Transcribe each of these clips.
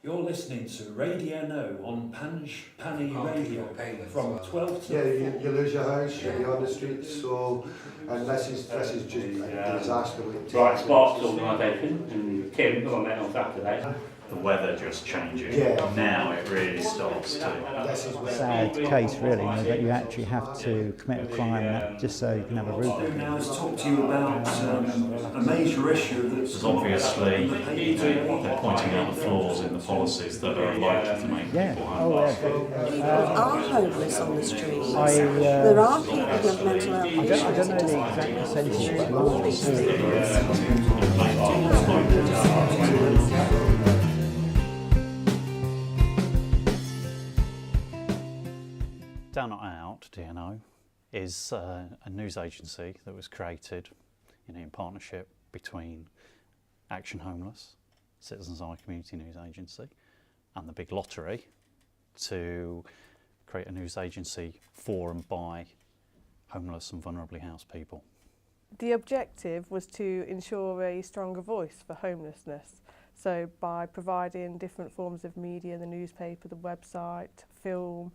You're listening to DNO on Panny Radio from 12 to Yeah, you lose your house, you'll be on the streets, so, and this is just a disaster. Bright Sparks organisation, and Kim was on that on Saturday. The weather just changing. Yeah. Now it really starts to. This is where Sad case really, that you actually have to commit a crime just so you can have a roof. Now let's talk to you about a major issue There's obviously, they're pointing out the flaws in the policies that are likely to make people homeless. People are homeless on the streets. There are people who have mental health issues. I don't know the exact percentage, but a lot of Down Not Out, DNO, is a news agency that was created in partnership between Action Homeless, Citizens Eye Community News Agency, and the Big Lottery to create a news agency for and by homeless and vulnerably housed people. The objective was to ensure a stronger voice for homelessness. So by providing different forms of media, the newspaper, the website, film,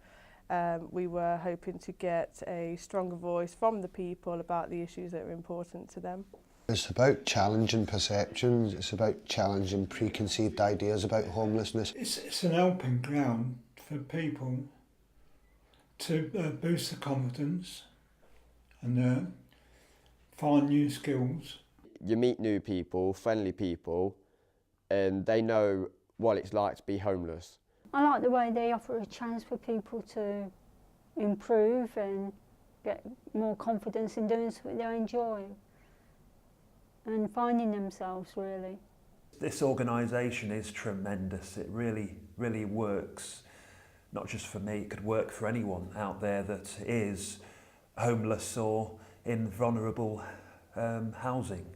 we were hoping to get a stronger voice from the people about the issues that are important to them. it's about challenging perceptions, it's about challenging preconceived ideas about homelessness. It's an helping ground for people to boost their confidence and find new skills. You meet new people, friendly people, and they know what it's like to be homeless. I like the way they offer a chance for people to improve and get more confidence in doing something they enjoy and finding themselves, really. This organisation is tremendous. It really, really works, not just for me, it could work for anyone out there that is homeless or in vulnerable housing.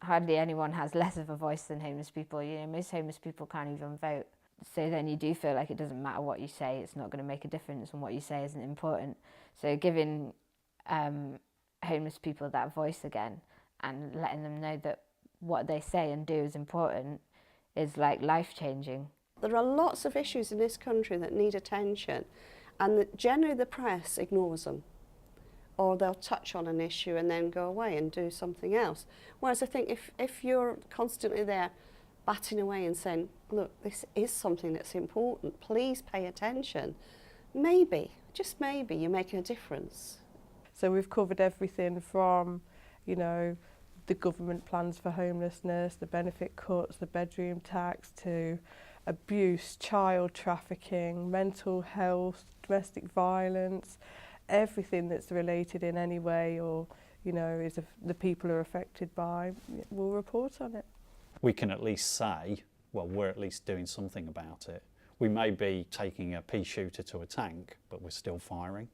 Hardly anyone has less of a voice than homeless people. You know, most homeless people can't even vote. So then you do feel like it doesn't matter what you say, it's not going to make a difference, and what you say isn't important. So giving homeless people that voice again and letting them know that what they say and do is important is like life-changing. There are lots of issues in this country that need attention, and generally the press ignores them, or they'll touch on an issue and then go away and do something else. Whereas I think if you're constantly there batting away and saying, look, this is something that's important, please pay attention, maybe, just maybe, you're making a difference. So we've covered everything from, you know, the government plans for homelessness, the benefit cuts, the bedroom tax, to abuse, child trafficking, mental health, domestic violence, everything that's related in any way or, you know, is the people are affected by, we'll report on it. We can at least say, well, we're at least doing something about it. We may be taking a pea shooter to a tank, but we're still firing.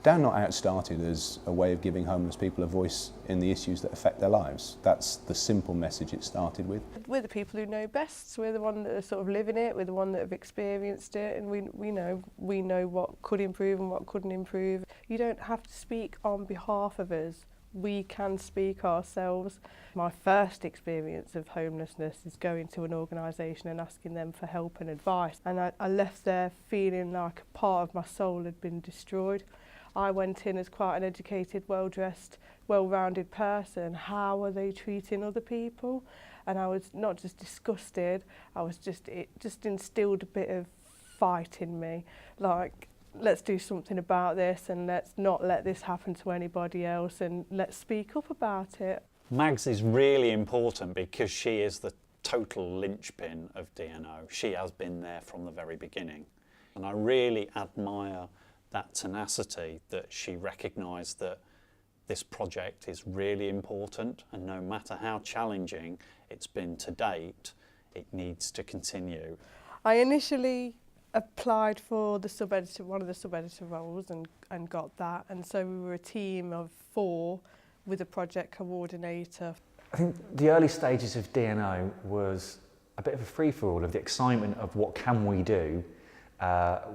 Down Not Out started as a way of giving homeless people a voice in the issues that affect their lives. That's the simple message it started with. We're the people who know best, so we're the ones that are sort of living it, we're the ones that have experienced it, and we know what could improve and what couldn't improve. You don't have to speak on behalf of us. We can speak ourselves. My first experience of homelessness is going to an organisation and asking them for help and advice. And I left there feeling like a part of my soul had been destroyed. I went in as quite an educated, well-dressed, well-rounded person. How are they treating other people? And I was not just disgusted, it just instilled a bit of fight in me. Like, let's do something about this and let's not let this happen to anybody else and let's speak up about it. Mags is really important because she is the total linchpin of DNO. She has been there from the very beginning. And I really admire that tenacity that she recognised that this project is really important, and no matter how challenging it's been to date, it needs to continue. I initially applied for the sub-editor, one of the sub-editor roles and got that, and so we were a team of 4 with a project coordinator. I think the early stages of DNO was a bit of a free-for-all of the excitement of what can we do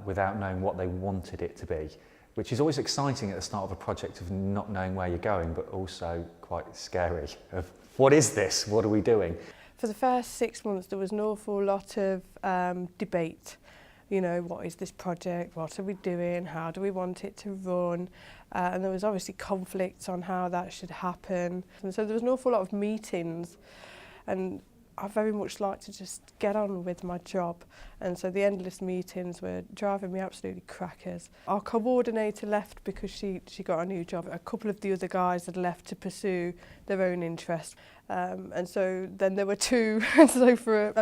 without knowing what they wanted it to be, which is always exciting at the start of a project of not knowing where you're going, but also quite scary of what is this, what are we doing? For the first 6 months, there was an awful lot of debate. You know, what is this project? What are we doing? How do we want it to run? And there was obviously conflicts on how that should happen. And so there was an awful lot of meetings, and I very much like to just get on with my job. And so the endless meetings were driving me absolutely crackers. Our coordinator left because she got a new job. A couple of the other guys had left to pursue their own interests. And so then there were two. And so for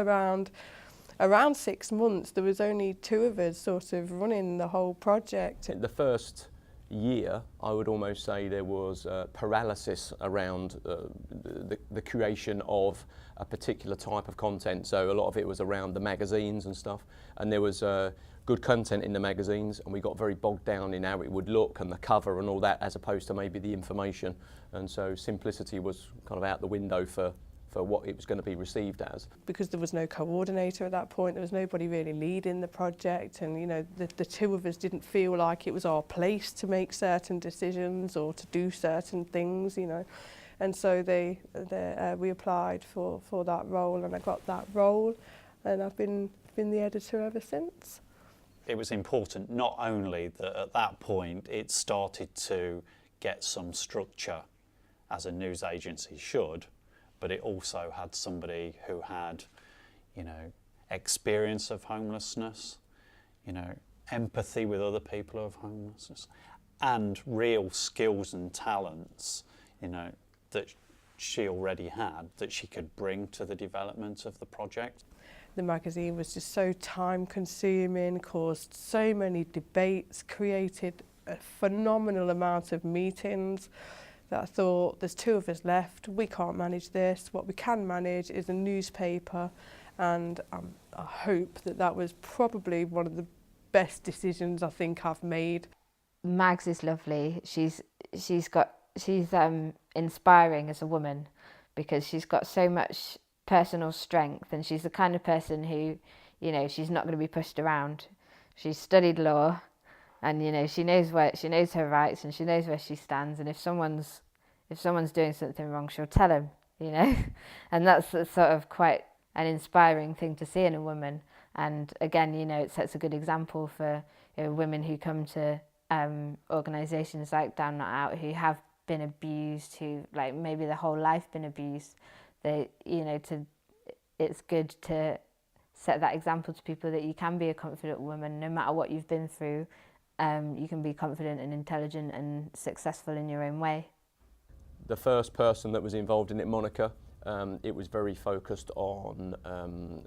around 6 months, there was only two of us sort of running the whole project. The first year, I would almost say there was paralysis around the creation of a particular type of content. So a lot of it was around the magazines and stuff, and there was good content in the magazines, and we got very bogged down in how it would look and the cover and all that, as opposed to maybe the information. And so simplicity was kind of out the window for what it was going to be received as. Because there was no coordinator at that point, there was nobody really leading the project, and you know, the two of us didn't feel like it was our place to make certain decisions or to do certain things, you know. And so we applied for that role, and I got that role, and I've been the editor ever since. It was important not only that at that point it started to get some structure, as a news agency should, but it also had somebody who had, you know, experience of homelessness, you know, empathy with other people who have homelessness, and real skills and talents, you know, that she already had, that she could bring to the development of the project. The magazine was just so time-consuming, caused so many debates, created a phenomenal amount of meetings, that I thought, there's two of us left, we can't manage this. What we can manage is a newspaper, and I hope that was probably one of the best decisions I think I've made. Mags is lovely. She's inspiring as a woman, because she's got so much personal strength, and she's the kind of person who, you know, she's not going to be pushed around. She's studied law, and you know, she knows her rights, and she knows where she stands, and if someone's doing something wrong, she'll tell him, you know. And that's sort of quite an inspiring thing to see in a woman. And again, you know, it sets a good example for, you know, women who come to organisations like Down Not Out, who have been abused, who like maybe their whole life been abused. They, you know, it's good to set that example to people that you can be a confident woman no matter what you've been through. You can be confident and intelligent and successful in your own way. The first person that was involved in it, Monica, it was very focused on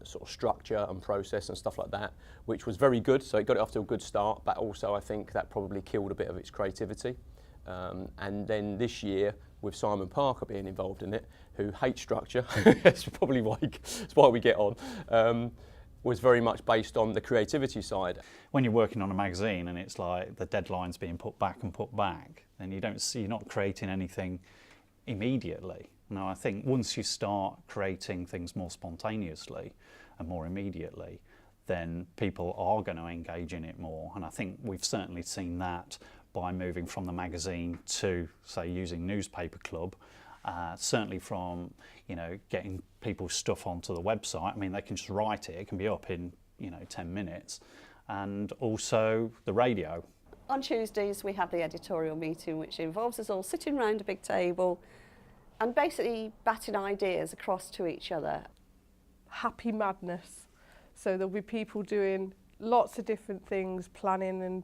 sort of structure and process and stuff like that, which was very good. So it got it off to a good start, but also I think that probably killed a bit of its creativity. And then this year, with Simon Parker being involved in it, who hates structure, that's probably why we get on, was very much based on the creativity side. When you're working on a magazine and it's like the deadline's being put back, then you're not creating anything immediately. Now, I think once you start creating things more spontaneously and more immediately, then people are going to engage in it more. And I think we've certainly seen that by moving from the magazine to, say, using Newspaper Club. Certainly from, you know, getting people's stuff onto the website. I mean, they can just write it can be up in, you know, 10 minutes. And also the radio. On Tuesdays we have the editorial meeting, which involves us all sitting around a big table and basically batting ideas across to each other. Happy madness. So there'll be people doing lots of different things, planning, and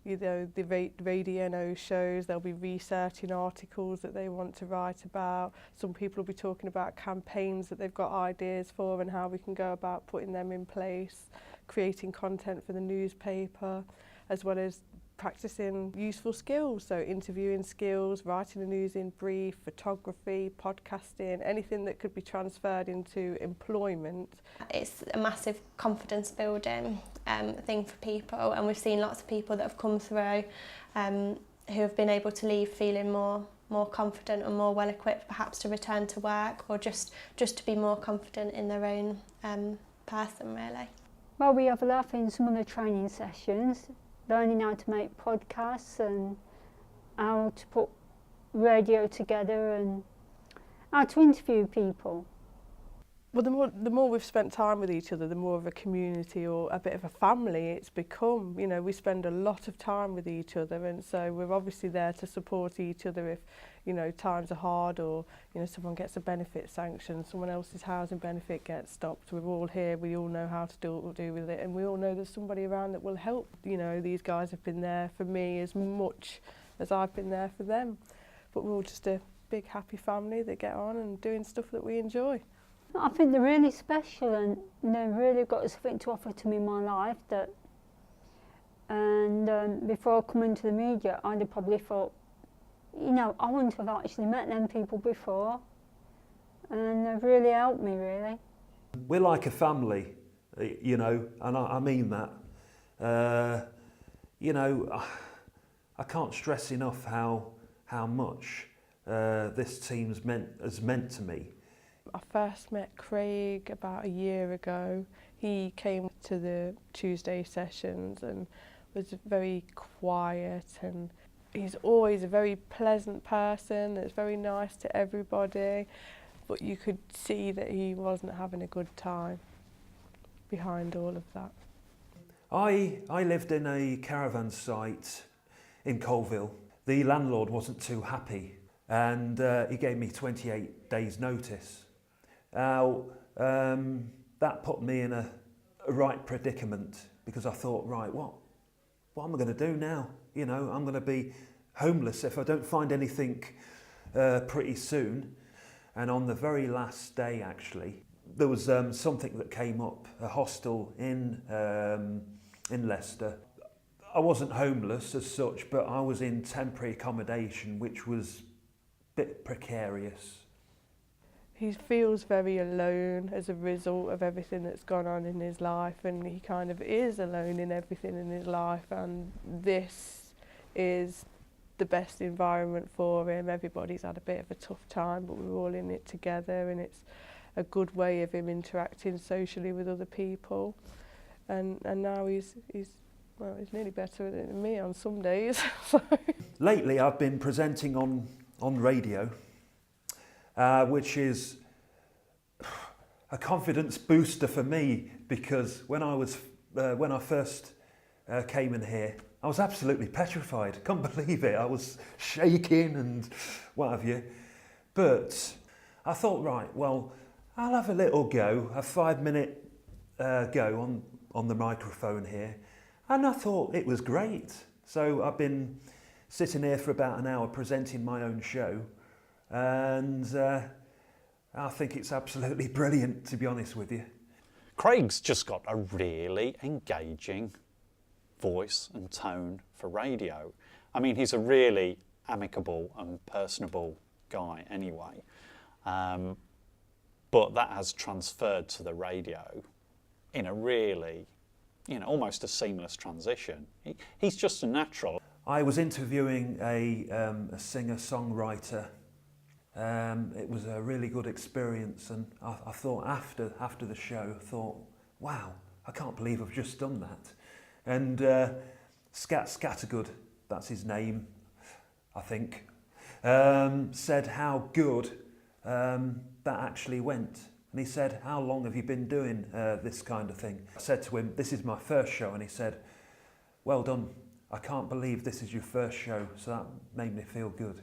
you know, the DNO shows, they'll be researching articles that they want to write about. Some people will be talking about campaigns that they've got ideas for and how we can go about putting them in place, creating content for the newspaper, as well as practicing useful skills, so interviewing skills, writing a news in brief, photography, podcasting, anything that could be transferred into employment. It's a massive confidence building thing for people, and we've seen lots of people that have come through who have been able to leave feeling more confident and more well equipped perhaps to return to work, or just to be more confident in their own person, really. Well, we have a laugh in some of the training sessions, learning how to make podcasts and how to put radio together and how to interview people. Well, the more we've spent time with each other, the more of a community or a bit of a family it's become. You know, we spend a lot of time with each other, and so we're obviously there to support each other if, you know, times are hard, or, you know, someone gets a benefit sanction, someone else's housing benefit gets stopped. We're all here, we all know how to do with it, and we all know there's somebody around that will help. You know, these guys have been there for me as much as I've been there for them. But we're all just a big happy family that get on and doing stuff that we enjoy. I think they're really special, and you know, really got something to offer to me in my life. Before I come into the media, I'd have probably thought, you know, I wouldn't have actually met them people before, and they've really helped me, really. We're like a family, you know, and I mean that. You know, I can't stress enough how much this team has meant to me. I first met Craig about a year ago. He came to the Tuesday sessions and was very quiet, and he's always a very pleasant person that's very nice to everybody, but you could see that he wasn't having a good time behind all of that. I lived in a caravan site in Colville. The landlord wasn't too happy, and he gave me 28 days notice. Now, that put me in a right predicament, because I thought, right, what am I going to do now? You know, I'm going to be homeless if I don't find anything pretty soon. And on the very last day, actually, there was something that came up, a hostel in Leicester. I wasn't homeless as such, but I was in temporary accommodation, which was a bit precarious. He feels very alone as a result of everything that's gone on in his life, and he kind of is alone in everything in his life, and this is the best environment for him. Everybody's had a bit of a tough time, but we're all in it together, and it's a good way of him interacting socially with other people. And now he's nearly better than me on some days. Lately I've been presenting on radio, which is a confidence booster for me, because when I first came in here, I was absolutely petrified. Couldn't believe it. I was shaking and what have you. But I thought, right, well, I'll have a little go, a 5-minute go on the microphone here. And I thought it was great. So I've been sitting here for about an hour presenting my own show. And I think it's absolutely brilliant, to be honest with you. Craig's just got a really engaging voice and tone for radio. I mean, he's a really amicable and personable guy anyway. But that has transferred to the radio in a really, you know, almost a seamless transition. He's just a natural. I was interviewing a singer-songwriter. It was a really good experience, and I thought after the show, I thought, wow, I can't believe I've just done that. And Scattergood, that's his name, I think, said how good that actually went. And he said, how long have you been doing this kind of thing? I said to him, this is my first show, and he said, well done. I can't believe this is your first show, so that made me feel good.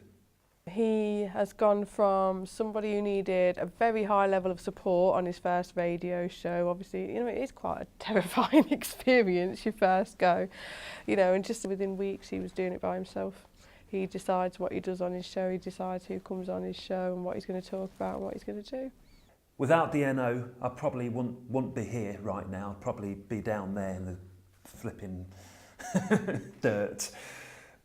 He has gone from somebody who needed a very high level of support on his first radio show. Obviously, you know, it is quite a terrifying experience, your first go, you know, and just within weeks he was doing it by himself. He decides what he does on his show, he decides who comes on his show and what he's going to talk about and what he's going to do. Without DNO, I probably wouldn't be here right now. I'd probably be down there in the flipping dirt.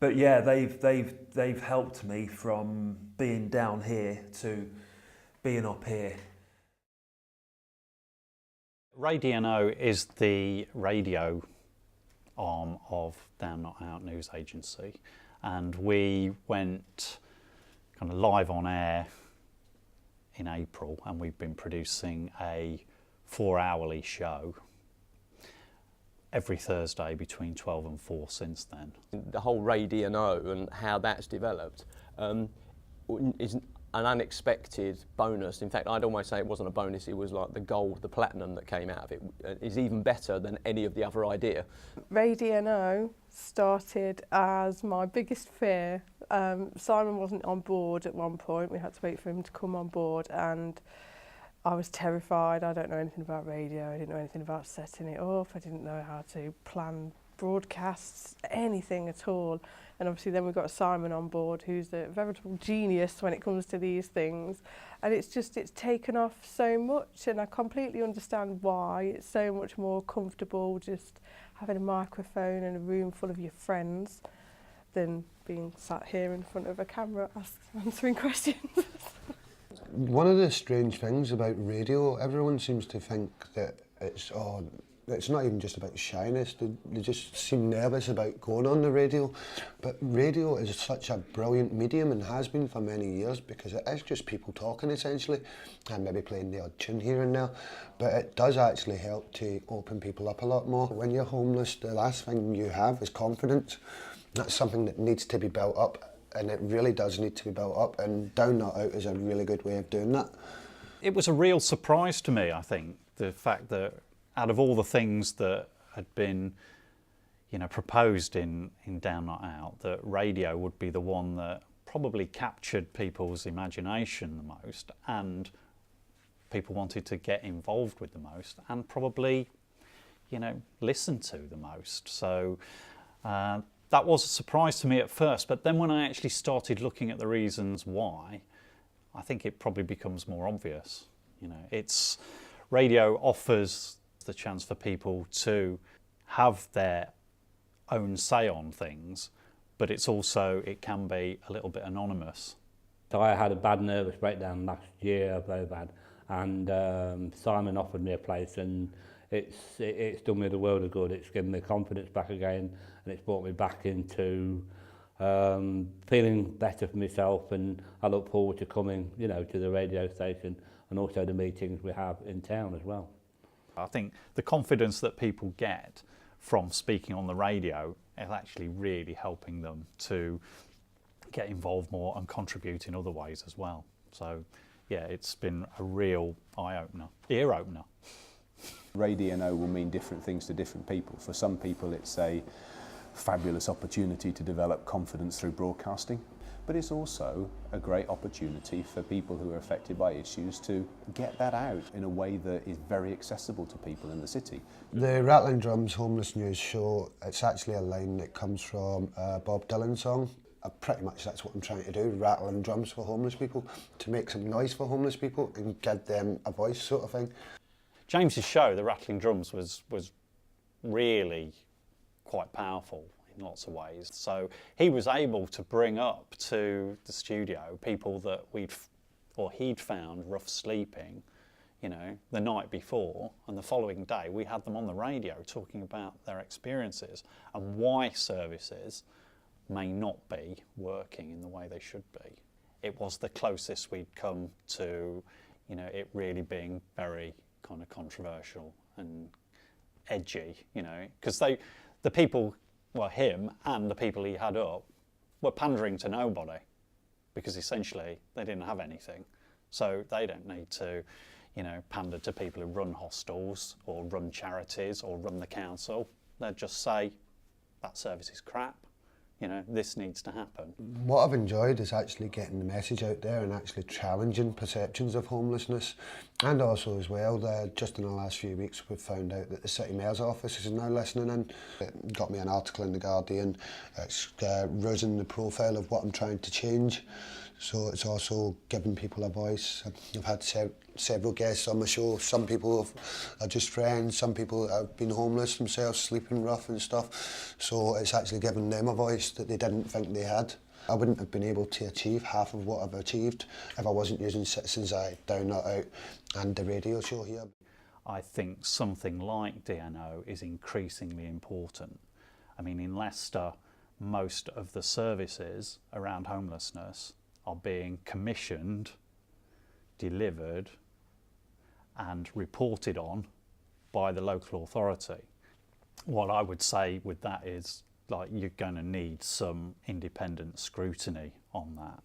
But yeah, they've helped me from being down here to being up here. DNO is the radio arm of Down Not Out news agency, and we went kind of live on air in April, and we've been producing a 4-hourly show every Thursday between 12 and 4 since then. The whole DNO and how that's developed is an unexpected bonus. In fact, I'd almost say it wasn't a bonus, it was like the gold, the platinum that came out of it is even better than any of the other idea. DNO started as my biggest fear. Simon wasn't on board at one point. We had to wait for him to come on board, and I was terrified. I don't know anything about radio. I didn't know anything about setting it up. I didn't know how to plan broadcasts, anything at all. And obviously then we've got Simon on board, who's a veritable genius when it comes to these things. And it's taken off so much, and I completely understand why. It's so much more comfortable just having a microphone and a room full of your friends than being sat here in front of a camera answering questions. One of the strange things about radio, everyone seems to think that it's not even just about shyness, they just seem nervous about going on the radio. But radio is such a brilliant medium and has been for many years, because it is just people talking essentially, and maybe playing the odd tune here and there. But it does actually help to open people up a lot more. When you're homeless, the last thing you have is confidence. That's something that needs to be built up, and it really does need to be built up, and Down Not Out is a really good way of doing that. It was a real surprise to me, I think, the fact that out of all the things that had been, proposed in Down Not Out, that radio would be the one that probably captured people's imagination the most, and people wanted to get involved with the most, and probably, listen to the most. So that was a surprise to me at first, but then when I actually started looking at the reasons why, I think it probably becomes more obvious. Radio offers the chance for people to have their own say on things, but it can be a little bit anonymous. So I had a bad nervous breakdown last year, very bad, and Simon offered me a place, and it's done me the world of good. It's given me confidence back again, and it's brought me back into feeling better for myself, and I look forward to coming, to the radio station and also the meetings we have in town as well. I think the confidence that people get from speaking on the radio is actually really helping them to get involved more and contribute in other ways as well. So yeah, it's been a real eye-opener, ear-opener. DNO will mean different things to different people. For some people it's a fabulous opportunity to develop confidence through broadcasting, but it's also a great opportunity for people who are affected by issues to get that out in a way that is very accessible to people in the city. The Rattling Drums Homeless News Show, it's actually a line that comes from a Bob Dylan song. Pretty much that's what I'm trying to do, rattling drums for homeless people, to make some noise for homeless people and give them a voice, sort of thing. James's show, The Rattling Drums, was really quite powerful in lots of ways. So he was able to bring up to the studio people that he'd found rough sleeping, the night before, and the following day we had them on the radio talking about their experiences and why services may not be working in the way they should be. It was the closest we'd come to, it really being very kind of controversial and edgy, because the people, him and the people he had up, were pandering to nobody, because essentially they didn't have anything. So they don't need to, pander to people who run hostels or run charities or run the council. They'd just say, that service is crap. This needs to happen. What I've enjoyed is actually getting the message out there and actually challenging perceptions of homelessness. And also as well, just in the last few weeks we've found out that the City Mayor's office is now listening in. It got me an article in The Guardian. It's raising the profile of what I'm trying to change. So it's also giving people a voice. I've had several guests on my show. Some people are just friends, some people have been homeless themselves, sleeping rough and stuff. So it's actually giving them a voice that they didn't think they had. I wouldn't have been able to achieve half of what I've achieved if I wasn't using Citizens Eye, Down Not Out and the radio show here. I think something like DNO is increasingly important. I mean, in Leicester, most of the services around homelessness are being commissioned, delivered and reported on by the local authority. What I would say with that is, you're going to need some independent scrutiny on that.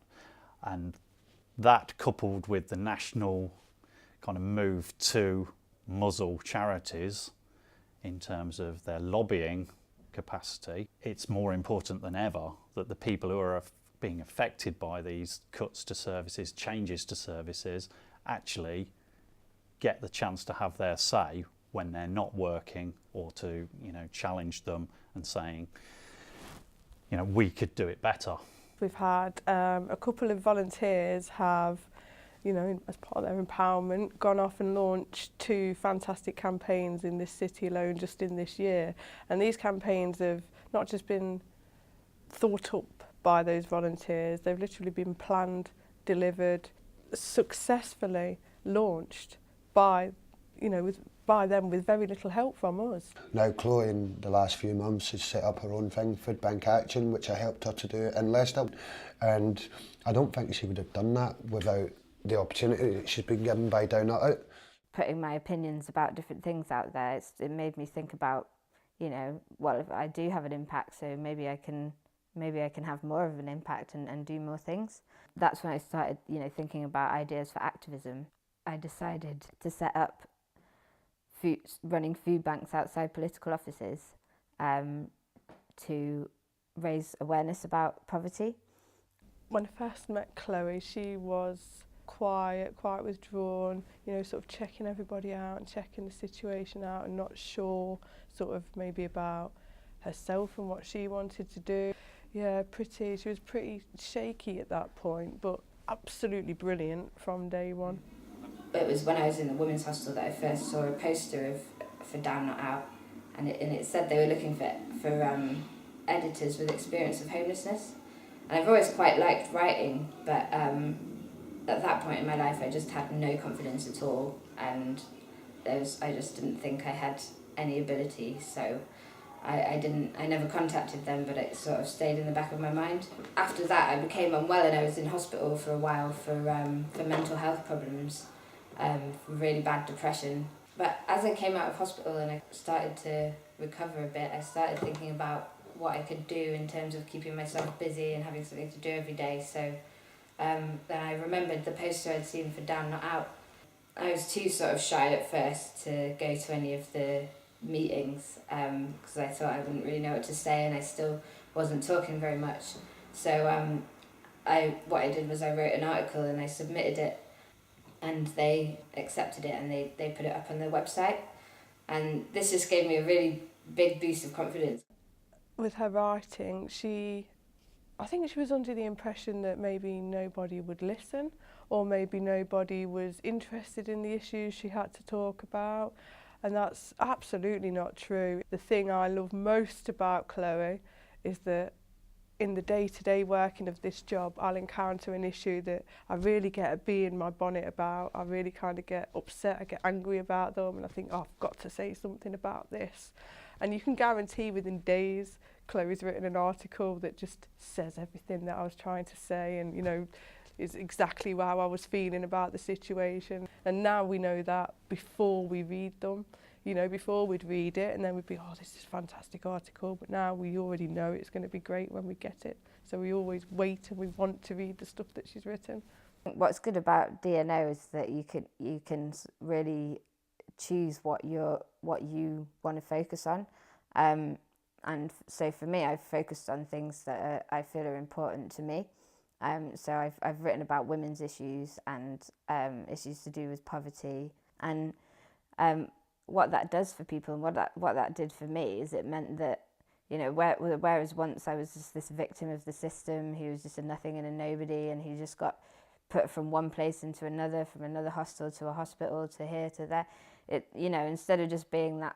And That coupled with the national kind of move to muzzle charities in terms of their lobbying capacity, it's more important than ever that the people who are being affected by these cuts to services, changes to services, actually get the chance to have their say when they're not working, or to, challenge them and saying, we could do it better. We've had a couple of volunteers have, as part of their empowerment, gone off and launched 2 fantastic campaigns in this city alone just in this year. And these campaigns have not just been thought up by those volunteers, they've literally been planned, delivered, successfully launched by, by them with very little help from us. Now Chloe in the last few months has set up her own thing, Food Bank Action, which I helped her to do in Leicester, and I don't think she would have done that without the opportunity that she's been given by DNO. Putting my opinions about different things out there, it made me think about, well, if I do have an impact, so maybe I can have more of an impact and do more things. That's when I started, thinking about ideas for activism. I decided to set up running food banks outside political offices to raise awareness about poverty. When I first met Chloe, she was quiet, quite withdrawn, sort of checking everybody out and checking the situation out and not sure sort of maybe about herself and what she wanted to do. Yeah, she was pretty shaky at that point, but absolutely brilliant from day one. It was when I was in the women's hostel that I first saw a poster for Down Not Out, and it said they were looking for editors with experience of homelessness. And I've always quite liked writing, but at that point in my life I just had no confidence at all, and I just didn't think I had any ability, so I never contacted them, but it sort of stayed in the back of my mind. After that I became unwell and I was in hospital for a while for mental health problems, really bad depression. But as I came out of hospital and I started to recover a bit, I started thinking about what I could do in terms of keeping myself busy and having something to do every day. So then I remembered the poster I'd seen for Down Not Out. I was too sort of shy at first to go to any of the meetings because I thought I wouldn't really know what to say, and I still wasn't talking very much. So what I did was I wrote an article and I submitted it, and they accepted it and they put it up on their website, and this just gave me a really big boost of confidence. With her writing, I think she was under the impression that maybe nobody would listen, or maybe nobody was interested in the issues she had to talk about, and that's absolutely not true. The thing I love most about Chloe is that in the day-to-day working of this job, I'll encounter an issue that I really get a bee in my bonnet about. I really kind of get upset, I get angry about them, and I think, I've got to say something about this. And you can guarantee within days, Chloe's written an article that just says everything that I was trying to say, and is exactly how I was feeling about the situation. And now we know that before we read them. Before we'd read it and then we'd be, oh, this is a fantastic article, but now we already know it's going to be great when we get it. So we always wait and we want to read the stuff that she's written. What's good about DNO is that you can really choose what you want to focus on. And so for me, I've focused on things that I feel are important to me. So I've written about women's issues and issues to do with poverty, and what that does for people, and what that did for me is it meant that, whereas once I was just this victim of the system who was just a nothing and a nobody, and who just got put from one place into another, from another hostel to a hospital to here to there, instead of just being that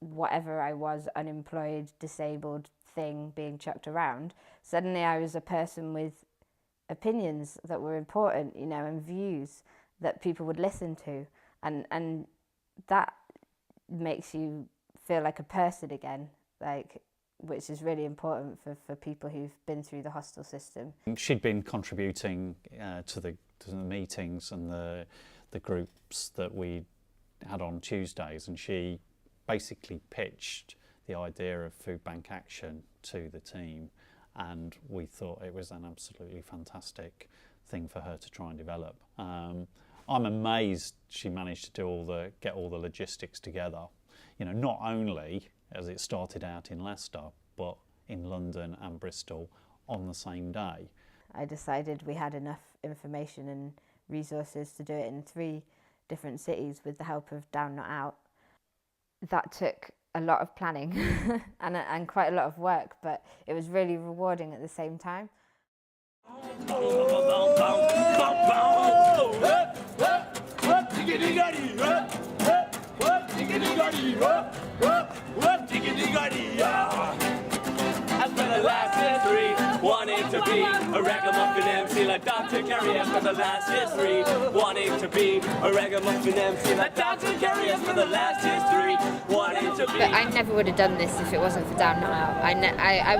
whatever I was, unemployed, disabled thing being chucked around, suddenly I was a person with opinions that were important, and views that people would listen to, and that makes you feel like a person again, which is really important for people who've been through the hostel system. She'd been contributing to the meetings and the groups that we had on Tuesdays, and she basically pitched the idea of Food Bank Action to the team, and we thought it was an absolutely fantastic thing for her to try and develop. I'm amazed she managed to get all the logistics together. You know, not only as it started out in Leicester, but in London and Bristol on the same day. I decided we had enough information and resources to do it in 3 different cities with the help of Down Not Out. That took a lot of planning and quite a lot of work, but it was really rewarding at the same time. I spent the last history wanting to be a ragamuffin MC like Dr. Kerry. I spent the last history wanting to be a ragamuffin MC like Dr. Kerry. I spent the last history wanting to be. But I never would have done this if it wasn't for Down Not Out. I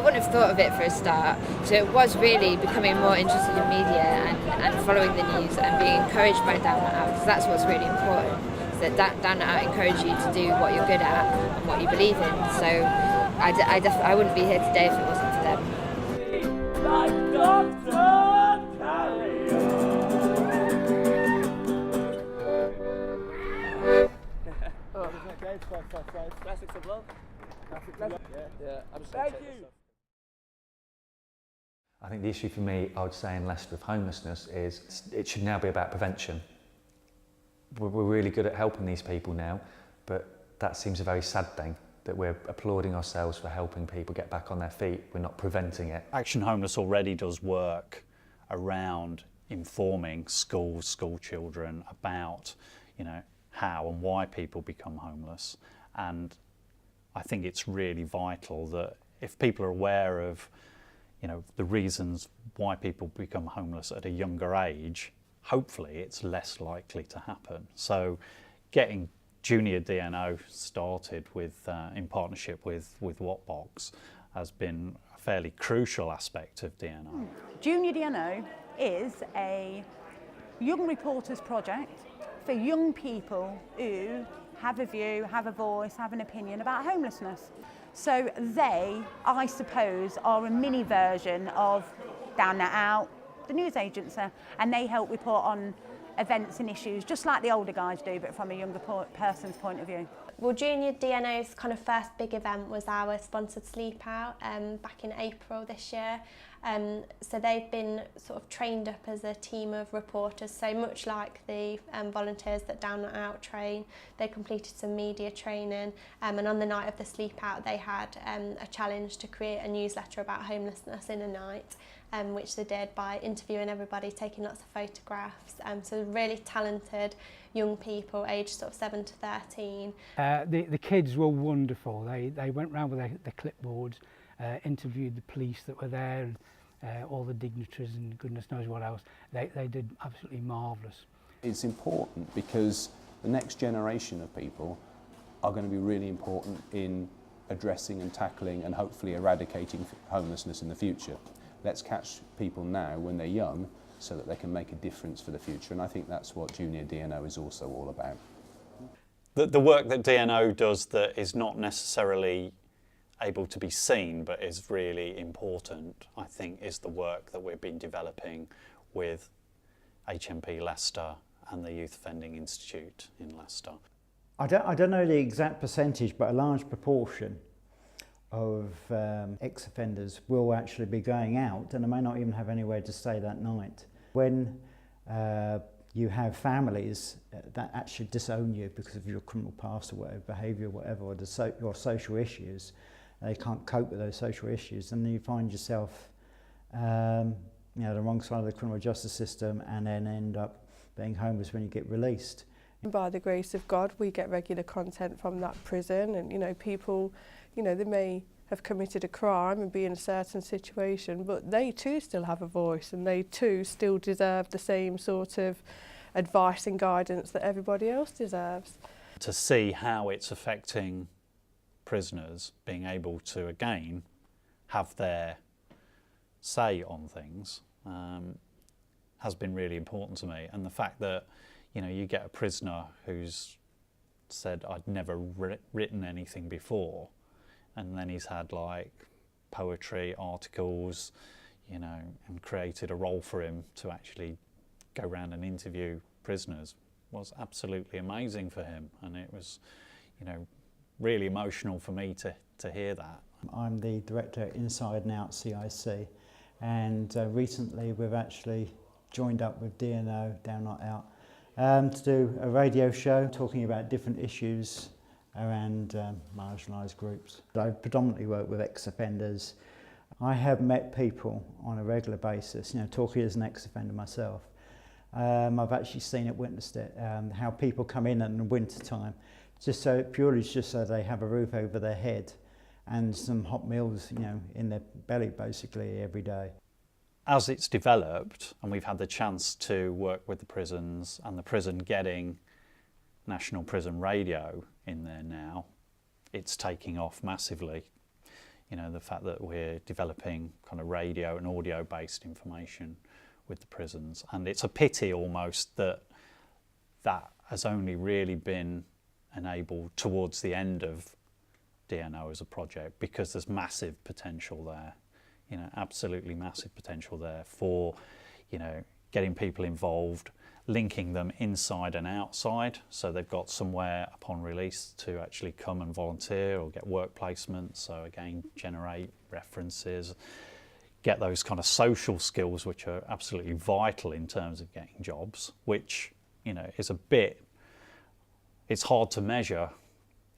wouldn't have thought of it for a start. So it was really becoming more interested in media and following the news and being encouraged by Down Not Out, because that's what's really important. That Down Not Out encourage you to do what you're good at and what you believe in. So I wouldn't be here today if it wasn't for them. Classics of love. Yeah, absolutely. Thank you. I think the issue for me, I would say in Leicester with homelessness, is it should now be about prevention. We're really good at helping these people now, but that seems a very sad thing, that we're applauding ourselves for helping people get back on their feet. We're not preventing it. Action Homeless already does work around informing schools, school children about, you know, how and why people become homeless. And I think it's really vital that if people are aware of, you know, the reasons why people become homeless at a younger age, hopefully it's less likely to happen. So getting Junior DNO started with, in partnership with Whatbox has been a fairly crucial aspect of DNO. Junior DNO is a young reporters project for young people who have a view, have a voice, have an opinion about homelessness. So they, I suppose, are a mini version of Down Not Out, the news agency, and they help report on events and issues just like the older guys do, but from a younger person's point of view. Well, Junior DNO's kind of first big event was our sponsored sleep out back in April this year. So they've been sort of trained up as a team of reporters, so much like the volunteers that Down Not Out train. They completed some media training, and on the night of the sleep out they had a challenge to create a newsletter about homelessness in a night, which they did by interviewing everybody, taking lots of photographs. So really talented young people aged sort of 7 to 13. The kids were wonderful. They went round with their clipboards, interviewed the police that were there, and all the dignitaries and goodness knows what else. They did absolutely marvellous. It's important because the next generation of people are going to be really important in addressing and tackling and hopefully eradicating homelessness in the future. Let's catch people now when they're young so that they can make a difference for the future, and I think that's what Junior DNO is also all about. The work that DNO does that is not necessarily able to be seen but is really important, I think, is the work that we've been developing with HMP Leicester and the Youth Offending Institute in Leicester. I don't know the exact percentage, but a large proportion of ex-offenders will actually be going out, and they may not even have anywhere to stay that night. When you have families that actually disown you because of your criminal past or whatever, behaviour, whatever, or your social issues, they can't cope with those social issues, and then you find yourself you know, the wrong side of the criminal justice system, and then end up being homeless when you get released. By the grace of God, we get regular content from that prison, and you know, people, you know, they may have committed a crime and be in a certain situation, but they too still have a voice, and they too still deserve the same sort of advice and guidance that everybody else deserves. To see how it's affecting prisoners being able to again have their say on things has been really important to me, and the fact that, you know, you get a prisoner who's said, I'd never written anything before, and then he's had like poetry, articles, you know, and created a role for him to actually go around and interview prisoners was absolutely amazing for him, and it was, you know, really emotional for me to hear that. I'm the director at Inside and Out CIC, and recently we've actually joined up with DNO, Down Not Out, to do a radio show talking about different issues around marginalised groups. I predominantly work with ex-offenders. I have met people on a regular basis, you know, talking as an ex-offender myself. I've actually seen it, witnessed it, how people come in the winter time, just so they have a roof over their head and some hot meals, you know, in their belly basically every day. As it's developed, and we've had the chance to work with the prisons and the prison getting National Prison Radio in there now, it's taking off massively. You know, the fact that we're developing kind of radio and audio based information with the prisons, and it's a pity almost that that has only really been enabled towards the end of DNO as a project, because there's massive potential there, you know, absolutely massive potential there for, you know, getting people involved, linking them inside and outside, so they've got somewhere upon release to actually come and volunteer or get work placement, so again generate references, get those kind of social skills which are absolutely vital in terms of getting jobs, which, you know, is a bit, it's hard to measure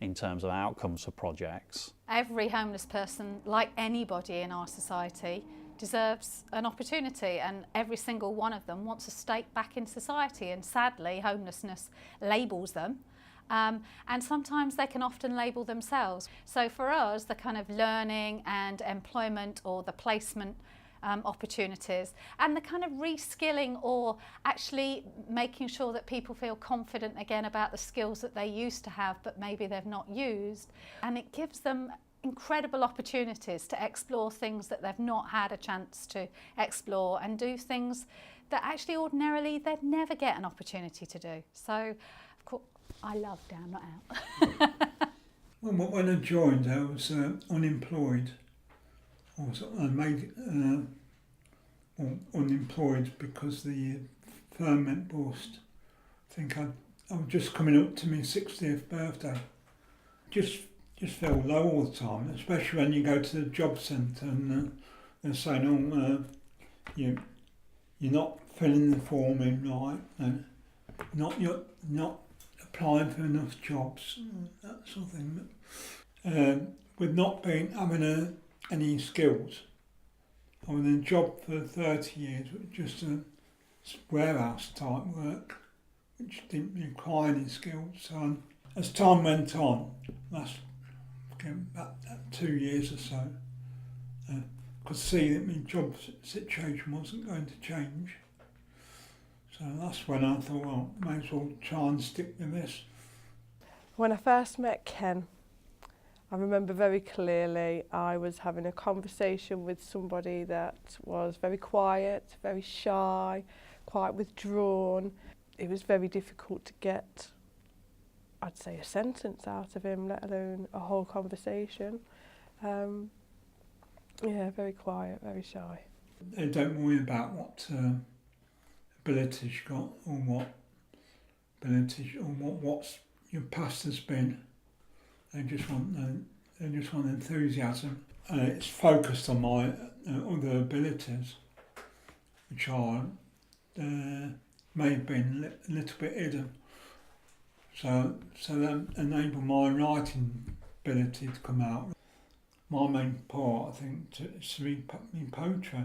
in terms of outcomes for projects. Every homeless person, like anybody in our society, deserves an opportunity, and every single one of them wants a stake back in society, and sadly homelessness labels them, and sometimes they can often label themselves. So for us, the kind of learning and employment or the placement opportunities and the kind of reskilling, or actually making sure that people feel confident again about the skills that they used to have but maybe they've not used, and it gives them incredible opportunities to explore things that they've not had a chance to explore, and do things that actually ordinarily they'd never get an opportunity to do. So of course I love Down Not Out. Well, when I joined I was unemployed. I made unemployed because the firm went bust. I think I was just coming up to my 60th birthday. Just feel low all the time, especially when you go to the job centre and they're saying, "Oh, you're not filling the form in right, and you're not applying for enough jobs," that sort of thing. With not having any skills, I was in a job for 30 years, just a warehouse type work, which didn't require any skills. So as time went on, about 2 years or so, could see that my job situation wasn't going to change. So that's when I thought, well, may as well try and stick with this. When I first met Ken, I remember very clearly I was having a conversation with somebody that was very quiet, very shy, quite withdrawn. It was very difficult to get, I'd say, a sentence out of him, let alone a whole conversation. Yeah, very quiet, very shy. They don't worry about what abilities you've got, or what your past has been. They just want enthusiasm. It's focused on my other abilities, which are may have been a little bit hidden. So that enabled my writing ability to come out. My main part, I think, is to read poetry.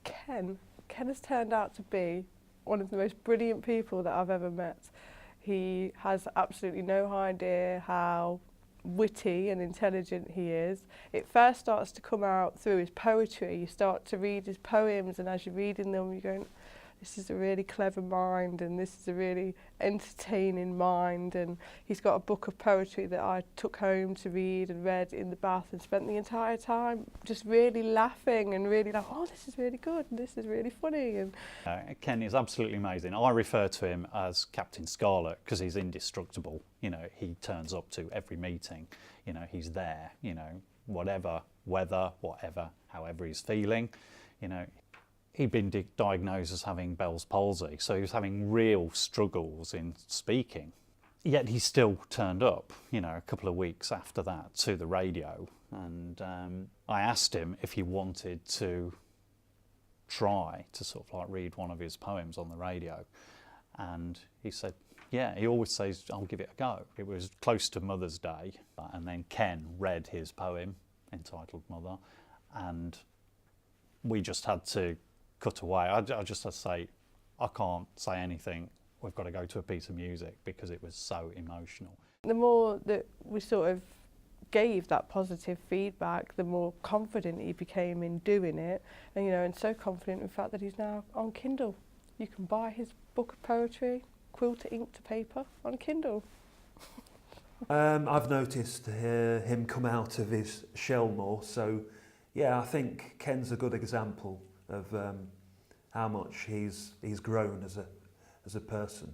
Ken has turned out to be one of the most brilliant people that I've ever met. He has absolutely no idea how witty and intelligent he is. It first starts to come out through his poetry. You start to read his poems, and as you're reading them, you're going, this is a really clever mind, and this is a really entertaining mind. And he's got a book of poetry that I took home to read and read in the bath, and spent the entire time just really laughing and really like, oh, this is really good and this is really funny. And Ken is absolutely amazing. I refer to him as Captain Scarlet because he's indestructible. You know, he turns up to every meeting. You know, he's there. You know, whatever weather, whatever, however he's feeling. You know, he'd been diagnosed as having Bell's palsy, so he was having real struggles in speaking. Yet he still turned up, you know, a couple of weeks after that to the radio, and I asked him if he wanted to try to sort of like read one of his poems on the radio, and he said, yeah, he always says, I'll give it a go. It was close to Mother's Day, and then Ken read his poem entitled Mother, and we just had to cut away. I just had to say, I can't say anything, we've got to go to a piece of music, because it was so emotional. The more that we sort of gave that positive feedback, the more confident he became in doing it, and you know, and so confident in the fact that he's now on Kindle. You can buy his book of poetry, quill to ink to paper, on Kindle. I've noticed him come out of his shell more, so yeah, I think Ken's a good example of how much he's grown as a person.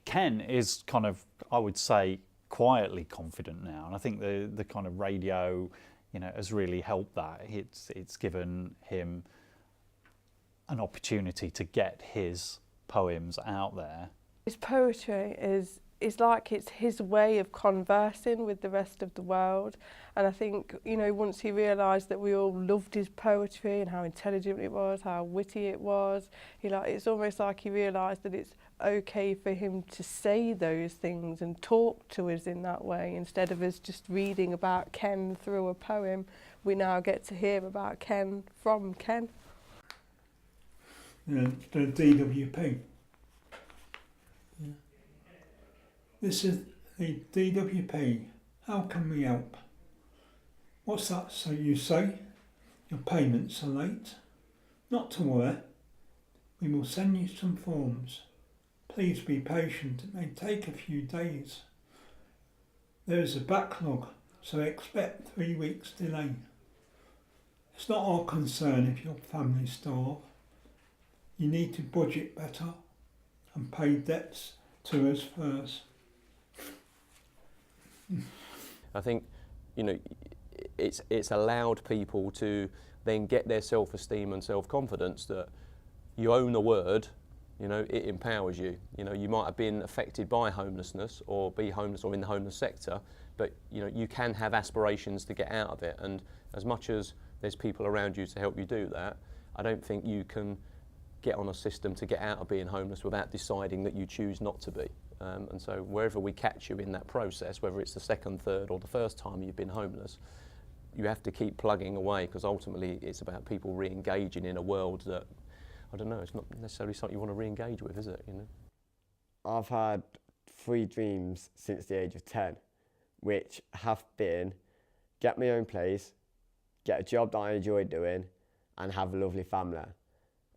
Ken is kind of, I would say, quietly confident now, and I think the kind of radio, you know, has really helped that. It's given him an opportunity to get his poems out there. His poetry is like it's his way of conversing with the rest of the world, and I think, you know, once he realised that we all loved his poetry and how intelligent it was, how witty it was, it's almost like he realised that it's okay for him to say those things and talk to us in that way, instead of us just reading about Ken through a poem. We now get to hear about Ken from Ken. The DWP. Yeah. This is the DWP. How can we help? What's that? So you say your payments are late? Not to worry. We will send you some forms. Please be patient. It may take a few days. There is a backlog, so expect 3 weeks delay. It's not our concern if your family starve. You need to budget better and pay debts to us first. I think, you know, it's allowed people to then get their self-esteem and self-confidence that you own a word, you know, it empowers you. You know, you might have been affected by homelessness or be homeless or in the homeless sector, but you know, you can have aspirations to get out of it, and as much as there's people around you to help you do that, I don't think you can get on a system to get out of being homeless without deciding that you choose not to be. And so wherever we catch you in that process, whether it's the second, third or the first time you've been homeless, you have to keep plugging away, because ultimately it's about people re-engaging in a world that, I don't know, it's not necessarily something you want to re-engage with, is it? You know? I've had 3 dreams since the age of 10, which have been get my own place, get a job that I enjoy doing, and have a lovely family.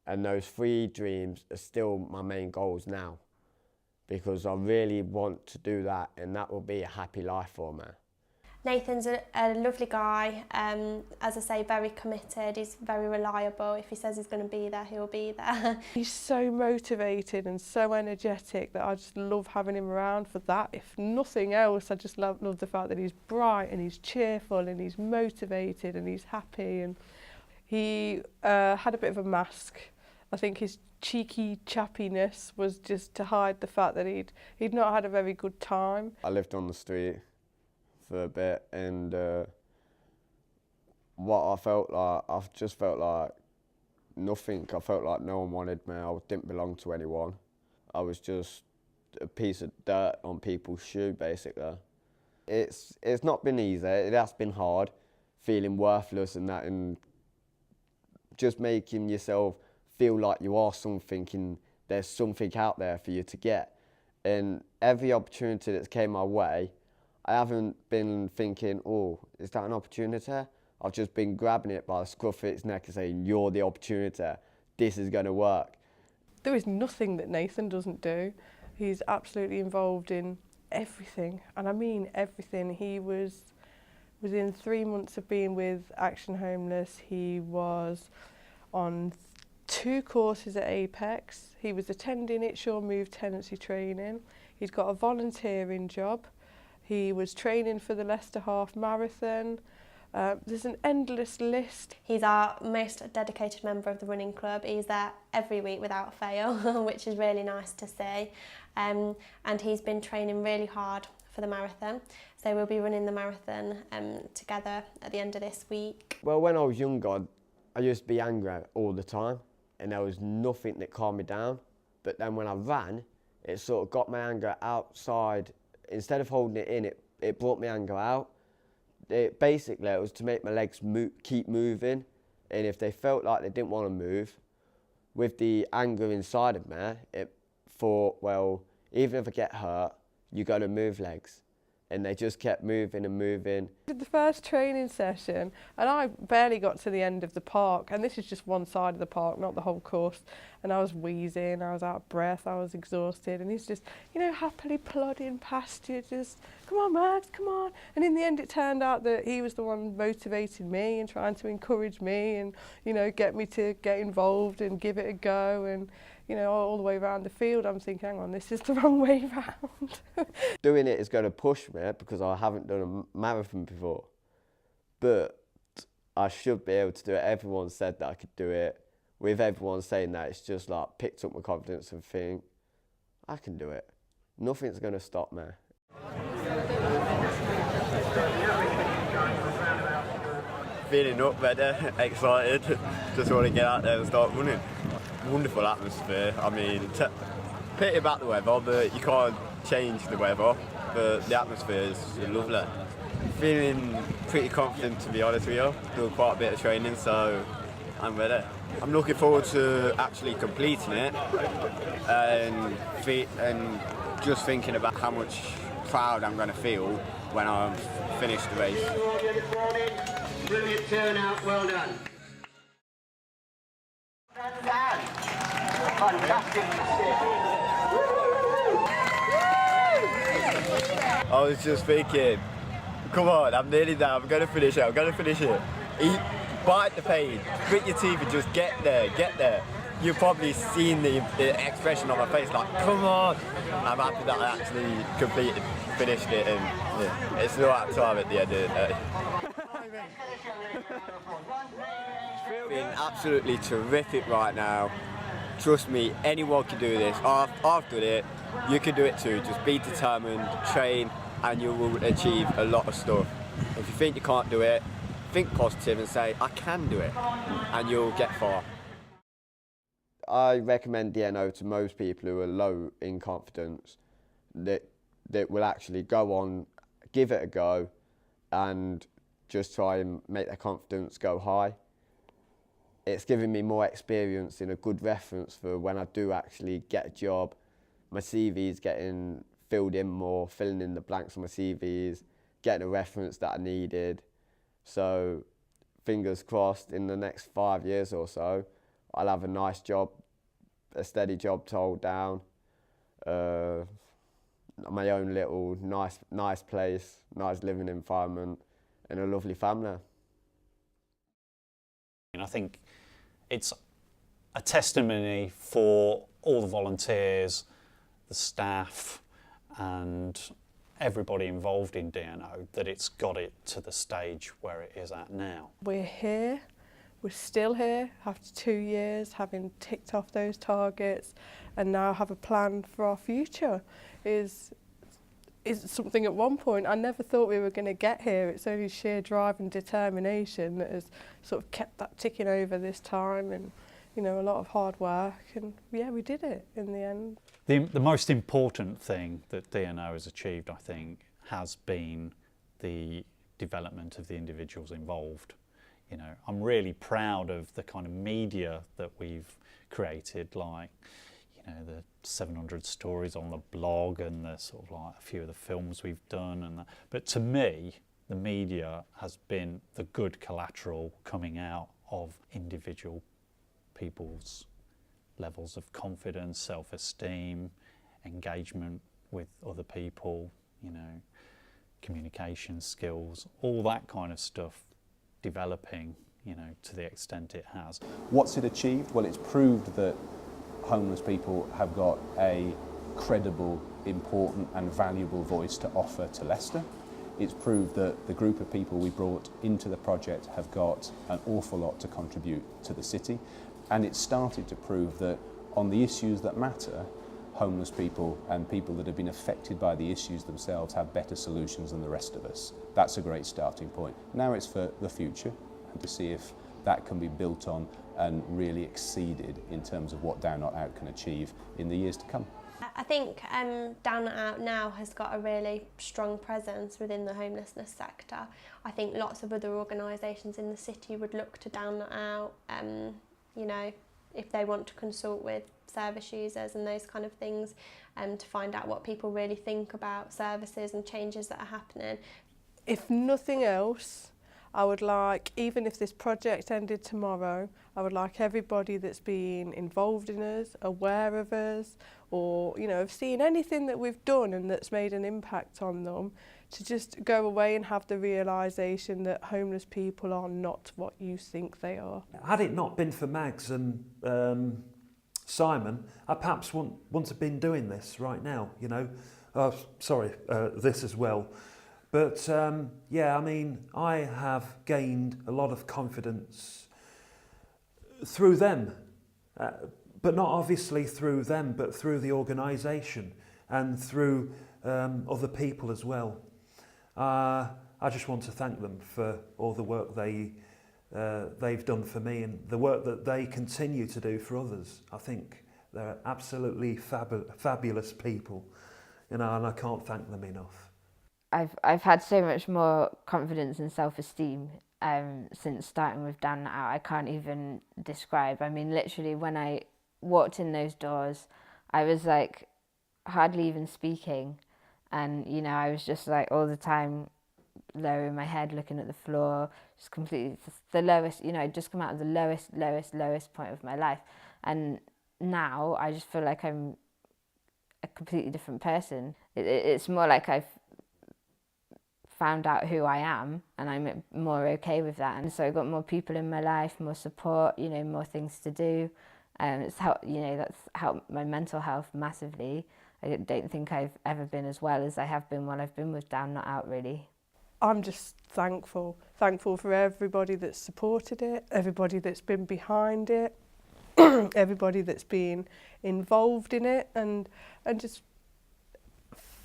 And those 3 dreams are still my main goals now, because I really want to do that, and that will be a happy life for me. Nathan's a lovely guy, as I say, very committed, he's very reliable. If he says he's going to be there, he'll be there. He's so motivated and so energetic that I just love having him around for that. If nothing else, I just love the fact that he's bright and he's cheerful and he's motivated and he's happy. And he had a bit of a mask. I think his cheeky chappiness was just to hide the fact that he'd not had a very good time. I lived on the street for a bit, and what I felt like, I just felt like nothing. I felt like no one wanted me. I didn't belong to anyone. I was just a piece of dirt on people's shoe, basically. It's not been easy. It has been hard, feeling worthless and that, and just making yourself feel like you are something and there's something out there for you to get. And every opportunity that's came my way, I haven't been thinking, oh, is that an opportunity? I've just been grabbing it by the scruff of its neck and saying, you're the opportunity, this is going to work. There is nothing that Nathan doesn't do. He's absolutely involved in everything, and I mean everything. He was, within 3 months of being with Action Homeless, he was on 2 courses at Apex. He was attending It's Your Move tenancy training. He'd got a volunteering job. He was training for the Leicester half marathon. There's an endless list. He's our most dedicated member of the running club. He's there every week without fail, which is really nice to see. And he's been training really hard for the marathon. So we'll be running the marathon together at the end of this week. Well, when I was younger, I used to be angry all the time, and there was nothing that calmed me down. But then when I ran, it sort of got my anger outside. Instead of holding it in, it brought my anger out. Basically, it was to make my legs keep moving, and if they felt like they didn't want to move, with the anger inside of me, it thought, well, even if I get hurt, you got to move legs. And they just kept moving and moving. Did the first training session, and I barely got to the end of the park, and this is just one side of the park, not the whole course, and I was wheezing, I was out of breath, I was exhausted, and he's just, you know, happily plodding past you, just, come on Max, come on. And in the end it turned out that he was the one motivating me and trying to encourage me and, you know, get me to get involved and give it a go. And you know, all the way around the field, I'm thinking, hang on, this is the wrong way round. Doing it is going to push me because I haven't done a marathon before. But I should be able to do it. Everyone said that I could do it. With everyone saying that, it's just like picked up my confidence and think, I can do it. Nothing's going to stop me. Feeling up better, excited, just want to get out there and start running. Wonderful atmosphere. I mean, pity about the weather, but you can't change the weather, but the atmosphere is lovely. Feeling pretty confident, to be honest with you. Doing quite a bit of training, so I'm ready. I'm looking forward to actually completing it and just thinking about how much proud I'm going to feel when I've finished the race. Brilliant turnout, well done. Fantastic. I was just thinking, come on, I'm nearly there, I'm going to finish it, I'm going to finish it. Bite the pain, grit your teeth and just get there, get there. You've probably seen the expression on my face, like, come on. I'm happy that I actually completed, finished it, and yeah, it's the right time at the end of the day. Feeling absolutely terrific right now. Trust me, anyone can do this. I've done it, you can do it too. Just be determined, train, and you will achieve a lot of stuff. If you think you can't do it, think positive and say, I can do it, and you'll get far. I recommend DNO to most people who are low in confidence that will actually go on, give it a go, and just try and make their confidence go high. It's given me more experience and a good reference for when I do actually get a job. My CV's getting filled in more, filling in the blanks on my CVs, getting a reference that I needed. So fingers crossed, in the next 5 years or so, I'll have a nice job, a steady job to hold down, my own little nice place, nice living environment, and a lovely family. And I think it's a testimony for all the volunteers, the staff, and everybody involved in DNO that it's got it to the stage where it is at now. We're here, we're still here after 2 years, having ticked off those targets, and now have a plan for our future. Is something at one point I never thought we were going to get here. It's only sheer drive and determination that has sort of kept that ticking over this time, and you know, a lot of hard work, and yeah, we did it in the end. The most important thing that DNO has achieved, I think, has been the development of the individuals involved. You know, I'm really proud of the kind of media that we've created, like, you know, the 700 stories on the blog and the sort of like a few of the films we've done, and that. But to me, the media has been the good collateral coming out of individual people's levels of confidence, self-esteem, engagement with other people, you know, communication skills, all that kind of stuff developing, you know, to the extent it has. What's it achieved? Well, it's proved that homeless people have got a credible, important and valuable voice to offer to Leicester. It's proved that the group of people we brought into the project have got an awful lot to contribute to the city, and it's started to prove that on the issues that matter, homeless people and people that have been affected by the issues themselves have better solutions than the rest of us. That's a great starting point. Now it's for the future and to see if that can be built on and really exceeded in terms of what Down Not Out can achieve in the years to come. I think Down Not Out now has got a really strong presence within the homelessness sector. I think lots of other organisations in the city would look to Down Not Out, you know, if they want to consult with service users and those kind of things, to find out what people really think about services and changes that are happening. If nothing else, I would like, even if this project ended tomorrow, I would like everybody that's been involved in us, aware of us, or, you know, have seen anything that we've done and that's made an impact on them, to just go away and have the realisation that homeless people are not what you think they are. Had it not been for Mags and Simon, I perhaps wouldn't have been doing this right now, you know. This as well. But yeah, I mean, I have gained a lot of confidence through them, but not obviously through them, but through the organisation and through other people as well. I just want to thank them for all the work they've done for me and the work that they continue to do for others. I think they're absolutely fabulous people, you know, and I can't thank them enough. I've had so much more confidence and self-esteem since starting with Down Not Out. I can't even describe. I mean, literally when I walked in those doors, I was like hardly even speaking, and you know, I was just like all the time lowering my head, looking at the floor, just completely the lowest, you know, I'd just come out of the lowest point of my life, and now I just feel like I'm a completely different person. It's more like I've found out who I am, and I'm more okay with that, and so I've got more people in my life, more support, you know, more things to do, and it's helped, you know, that's helped my mental health massively. I don't think I've ever been as well as I have been while I've been with Down Not Out, really. I'm just thankful for everybody that's supported it, everybody that's been behind it, everybody that's been involved in it, and just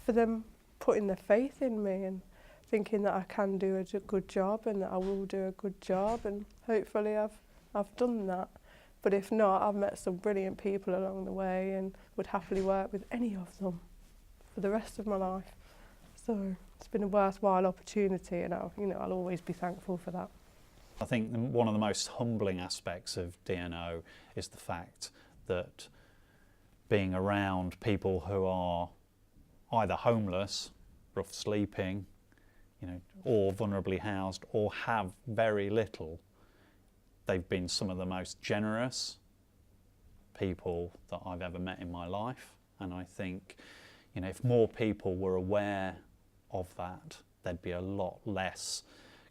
for them putting their faith in me and thinking that I can do a good job and that I will do a good job, and hopefully I've done that. But if not, I've met some brilliant people along the way and would happily work with any of them for the rest of my life. So it's been a worthwhile opportunity, and I'll always be thankful for that. I think one of the most humbling aspects of DNO is the fact that being around people who are either homeless, rough sleeping, you know, or vulnerably housed, or have very little, they've been some of the most generous people that I've ever met in my life. And I think, you know, if more people were aware of that, there'd be a lot less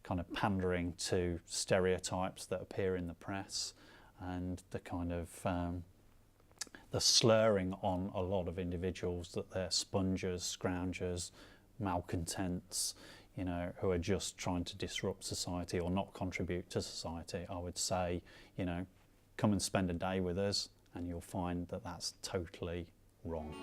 kind of pandering to stereotypes that appear in the press, and the kind of the slurring on a lot of individuals that they're spongers, scroungers, malcontents, you know, who are just trying to disrupt society or not contribute to society. I would say, you know, come and spend a day with us and you'll find that that's totally wrong.